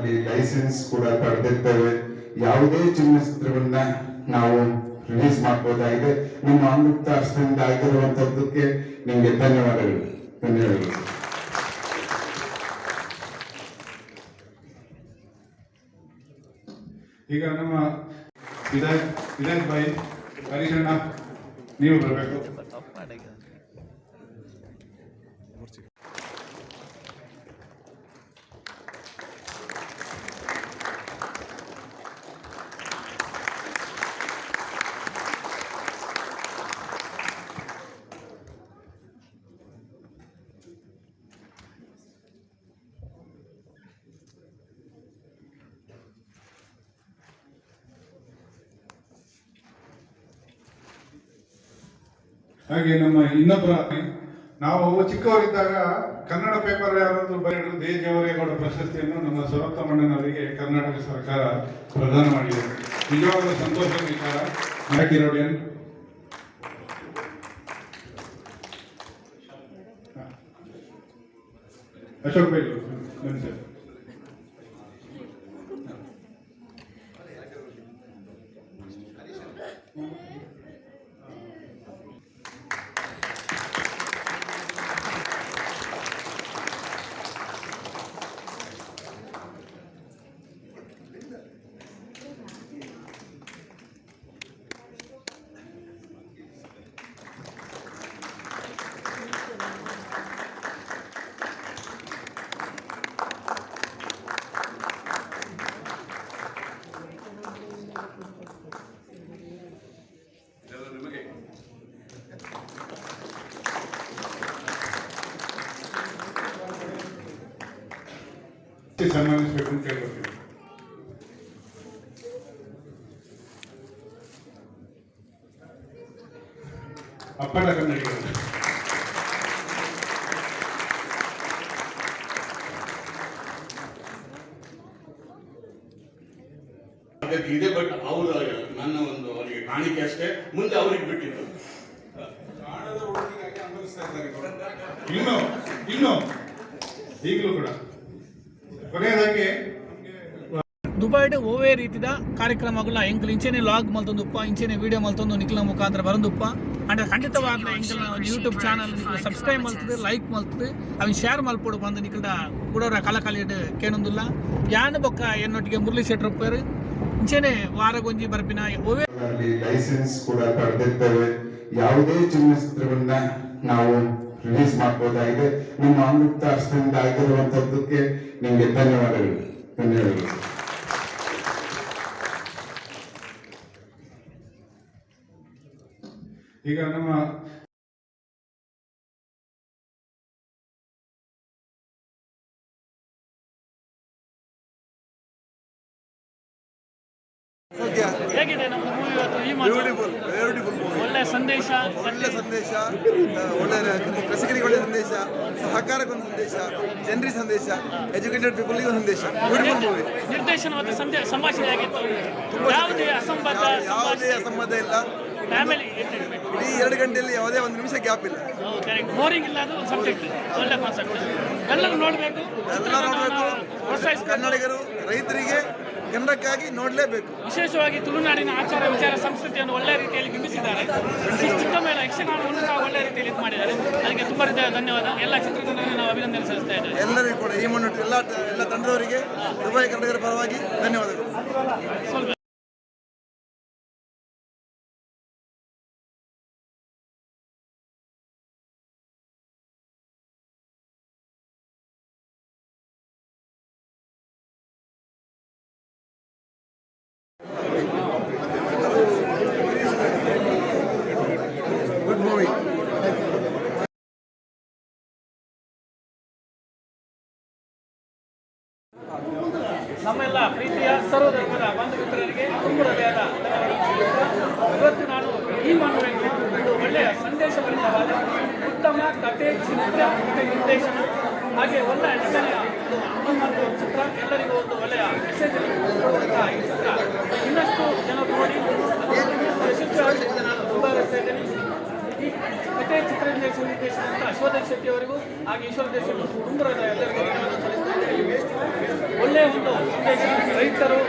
ಅಲ್ಲಿ ಲೈಸೆನ್ಸ್ ಕೂಡ ಪಡೆದಿರ್ತೇವೆ. ಯಾವುದೇ ಚಲನಚಿತ್ರವನ್ನ ನಾವು ರಿಲೀಸ್ ಮಾಡಬಹುದಾಗಿದೆ. ನಿಮ್ಮ ಅಮೃತ ಹಸ್ತದಿಂದ ಆಗಿರುವಂತದ್ದಕ್ಕೆ ನಿಮಗೆ ಧನ್ಯವಾದಗಳು. ಈಗ ನಮ್ಮ ವಿನಯ್ ಭಾಯಿ ಹರೀಶಣ್ಣ ನೀವು ಬರಬೇಕು. ಹಾಗೆ ನಮ್ಮ ಇನ್ನೊಬ್ಬರ ನಾವು ಚಿಕ್ಕವರಿದ್ದಾಗ ಕನ್ನಡ ಪೇಪರ್ ಯಾರಾದರೂ ಬರೆಯಲು ದೇಜವರೇಗೌಡ ಪ್ರಶಸ್ತಿಯನ್ನು ನಮ್ಮ ಸರೋತ್ತಮಣ್ಣನವರಿಗೆ ಕರ್ನಾಟಕ ಸರ್ಕಾರ ಪ್ರದಾನ ಮಾಡಿದೆ. ನಿಜವಾದ ಸಂತೋಷದ ವಿಚಾರ. ಮ್ಯಾಕಿರೋಡಿಯನ್ ಅಶೋಕ್ ಬೈಲು ಸರ್. ಸನ್ಮಾನಿಸಬೇಕು ಅಂತ ಕೇಳ್ಕೊಳ್ತೀವಿ. ಅಪ್ಪಟ ಕನ್ನಡಿಗರು ಇದೆ. ಬಟ್ ಅವರು ನನ್ನ ಒಂದು ಅವರಿಗೆ ಕಾಣಿಕೆ ಅಷ್ಟೇ, ಮುಂದೆ ಅವ್ರಿಗೆ ಬಿಟ್ಟಿತ್ತು. ಇನ್ನು ಈಗಲೂ ಕೂಡ ಕೊನೆಯದಾಗಿ ದುಬೈಡ್ ಓವೇ ರೀತಿಯ ಕಾರ್ಯಕ್ರಮಗಳ ಎಂಕಲ್ ಇಂಚೆನೆ ಲಾಗ್ ಮಲ್ತೊಂದುಪ್ಪ, ಇಂಚೆನೆ ವಿಡಿಯೋ ಮಲ್ತೊಂದು ನಿಖಿಲ ಮುಖಾಂತರ ಬರಂದುಪ್ಪ. ಅಂಡ್ ಖಂಡಿತವಾದ ಎಂಕಲ್ನ ಒಂದು ಯೂಟ್ಯೂಬ್ ಚಾನಲ್ ಸಬ್ಸ್ಕ್ರೈಬ್ ಮಲ್ತದೆ, ಲೈಕ್ ಮಲ್ತದೆ, ಅವನ್ ಶೇರ್ ಮಲ್ಪೋಡು ಬಂದು ನಿಖಿಲ ಕೂಡೋರ ಕಲಕಲಿಡ್ ಕೇನೊಂದಿಲ್ಲ. ಯಾನ್ ಬೊಕ್ಕ ಎನ್ನೊಟ್ಟಿಗೆ ಮುರಳಿ ಶೆಟ್ರ್ ಒಪ್ಪೇರು ಇಂಚೆನೆ ವಾರಗೊಂಜಿ ಬರ್ಪಿನ ಓವೇ ಲೈಸೆನ್ಸ್ ಕೂಡ ಪಡೆದಿರ್ತೇವೆ. ಯಾವುದೇ ಚಲನಚಿತ್ರವನ್ನ ನಾವು ರಿಲೀಸ್ ಮಾಡಬಹುದಾಗಿದೆ. ನಿಮ್ಮ ಅಮೃತ ಹಸ್ತದಿಂದ ಆಗಿರುವಂತದ್ದಕ್ಕೆ ನಿಮಗೆ ಧನ್ಯವಾದಗಳು. ಈಗ ನಮ್ಮ ಹೇಗಿದೆ ನಮ್ಮ ಮೂವಿ ಒಳ್ಳೆ ಸಂದೇಶ, ಒಳ್ಳೆ ಕೃಷಿಕರಿಗೆ ಒಳ್ಳೆ ಸಂದೇಶ, ಸಹಕಾರಕ್ಕೊಂದು ಸಂದೇಶ, ಜನರಿಗೆ ಸಂದೇಶ, ಎಜುಕೇಟೆಡ್ ಪೀಪಲ್ಗೆ ಒಂದು ಸಂದೇಶ. Beautiful movie. ನಿರ್ದೇಶನ ಸಂಭಾಷಣೆ ಆಗಿತ್ತು. ಯಾವುದೇ ಅಸಂಬದ್ಧ ಇಲ್ಲ. ಇಡೀ 2 ಗಂಟೆಯಲ್ಲಿ ಯಾವುದೇ ಒಂದು ನಿಮಿಷ ಗ್ಯಾಪ್ ಇಲ್ಲ. ಬೋರಿಂಗ್ ಇಲ್ಲ. ಅದು ಸಬ್ಜೆಕ್ಟ್ ಒಳ್ಳೆ ಕಾನ್ಸೆಪ್ಟ್. ಎಲ್ಲರೂ ನೋಡಬೇಕು. ಕನ್ನಡಿಗರು, ರೈತರಿಗೆ, ಕನ್ನಡಕ್ಕಾಗಿ ನೋಡಲೇಬೇಕು. ವಿಶೇಷವಾಗಿ ತುಳುನಾಡಿನ ಆಚಾರ ವಿಚಾರ ಸಂಸ್ಕೃತಿಯನ್ನು ಒಳ್ಳೆ ರೀತಿಯಲ್ಲಿ ಬಿಂಬಿಸಿದ್ದಾರೆ. ಚಿಕ್ಕ ಮೇಲೆ ಯಕ್ಷಗಾನವನ್ನು ಸಹ ಒಳ್ಳೆ ರೀತಿಯಲ್ಲಿ ಇದು ಮಾಡಿದ್ದಾರೆ. ಅದಕ್ಕೆ ತುಂಬ ಧನ್ಯವಾದ. ಎಲ್ಲ ಚಿತ್ರತಂಡಕ್ಕೆ ನಾವು ಅಭಿನಂದನೆ ಸಲ್ಲಿಸ್ತಾ ಇದ್ದೇವೆ. ಎಲ್ಲರಿಗೂ ಕೂಡ ಈ ಮುನ್ನಟ್ಟು ಎಲ್ಲ ತಂಡದವರಿಗೆ ದುಬೈ ಕನ್ನಡಿಗರ ಪರವಾಗಿ ಧನ್ಯವಾದಗಳು. Good movie. ನಮ್ಮೆಲ್ಲ ಪ್ರೀತಿಯ ಸರ್ವಧರ್ಮದ ಬಂಧು ಮಿತ್ರರಿಗೆ ತುಂಬ ಹೃದಯದ ಇವತ್ತು ನಾನು ಈ ಮಾಡುವೆಂದು ಒಂದು ಒಳ್ಳೆಯ ಸಂದೇಶಭರಿತವಾದ ಉತ್ತಮ ಕಥೆ, ಚಿತ್ರ ಮತ್ತು ನಿರ್ದೇಶನ ಹಾಗೆ ಒಳ್ಳೆಯ ನಟನೆಯ ಒಂದು ಚಿತ್ರ, ಎಲ್ಲರಿಗೂ ಒಂದು ಒಳ್ಳೆಯ ಮೆಸೇಜ್ ಕೊಡುವಂತಹ ಈ ಚಿತ್ರ ಇನ್ನಷ್ಟು ಜನರು ನೋಡಿ ಯಶಸ್ವಿಯಾಗಿ ನಾನು ತುಂಬ ಬಯಸ್ತಾ ಇದ್ದೇನೆ. ಈ ಕಥೆ, ಚಿತ್ರ ನಿರ್ದೇಶನ ಅಂತ ಅಶ್ವಥ್ ಶೆಟ್ಟಿ ಅವರಿಗೂ ಹಾಗೆ ಈಶ್ವರ ದೇಶಕ್ಕೂ ತುಂಬ ಎಲ್ಲರಿಗೂ ಸಲ್ಲಿಸ್ತಾ ಇದ್ದೇನೆ. ಒಳ್ಳೆಯ ಒಂದು ಒಂದು ಸಂದೇಶ ರೈತರು